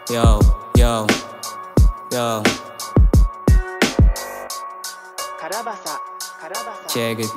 Yo, yo, yo. Check it.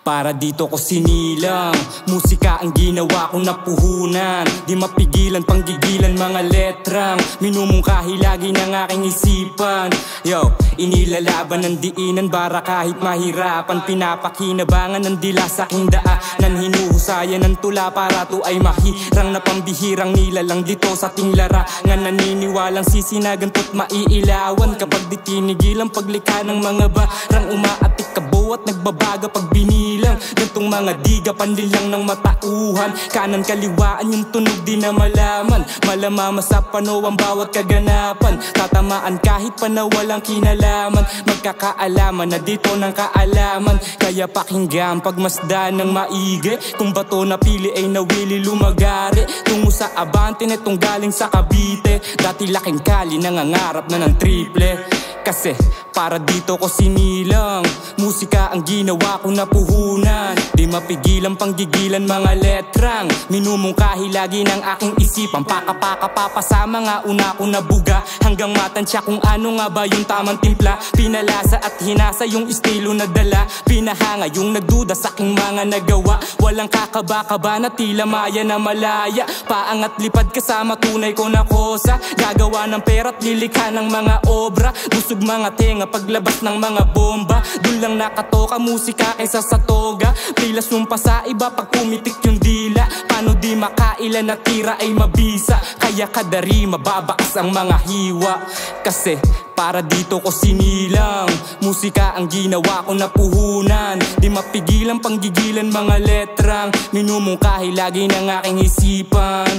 Para dito ko sinilang, musika ang ginawa kong napuhunan. Di mapigilan, panggigilan mga letrang minumungkahi lagi ng aking isipan. Yo, inilalaban ng diinan para kahit mahirapan. Pinapakinabangan ng dila sa aking daanan. Hinuhusayan ng tula para to ay mahirang na pambihirang nilalang dito sa ating larangan. Naniniwalang sisinaganto't maiilawan kapag di tinigilang paglikha ng mga barang umaatik kabo at nagbabaga pag binilang. Gantong mga diga pandilang ng matauhan, kanan kaliwaan yung tunog di na malaman. Malamama sa pano ang bawat kaganapan, tatamaan kahit pa na walang kinalaman. Magkakaalaman na dito ng kaalaman, kaya pakinggan pagmasdan ng maigi. Kung bato na pili ay nawili lumagari tungo sa abante netong galing sa Cavite. Dati laking kali nangangarap na ng triple, kasi para dito ko sinilang, musika ang ginawa ko napuhunan. Di mapigilan, panggigilan mga letrang minumungkahi lagi ng aking isipan. Papasama nga una ko nabuga hanggang matansya kung ano nga ba yung tamang timpla. Pinalasa at hinasa yung estilo na dala, pinahanga yung nagduda sa aking mga nagawa. Walang kakaba-kaba na tila maya na malaya, paangat lipad kasama tunay ko na kosa. Gagawa ng pera't lilikha ng mga obra, busog mga tenga paglabas ng mga bomba. Dun lang nakatoka musika kaysa sa toga, pilas yung pa sa iba pag pumitik yung dila. Paano di makailan na tira ay mabisa, kaya kadari mababakas ang mga hiwa. Kasi para dito ko sinilang, musika ang ginawa ko napuhunan. Di mapigilan, panggigilan mga letrang minumungkahi lagi ng aking isipan.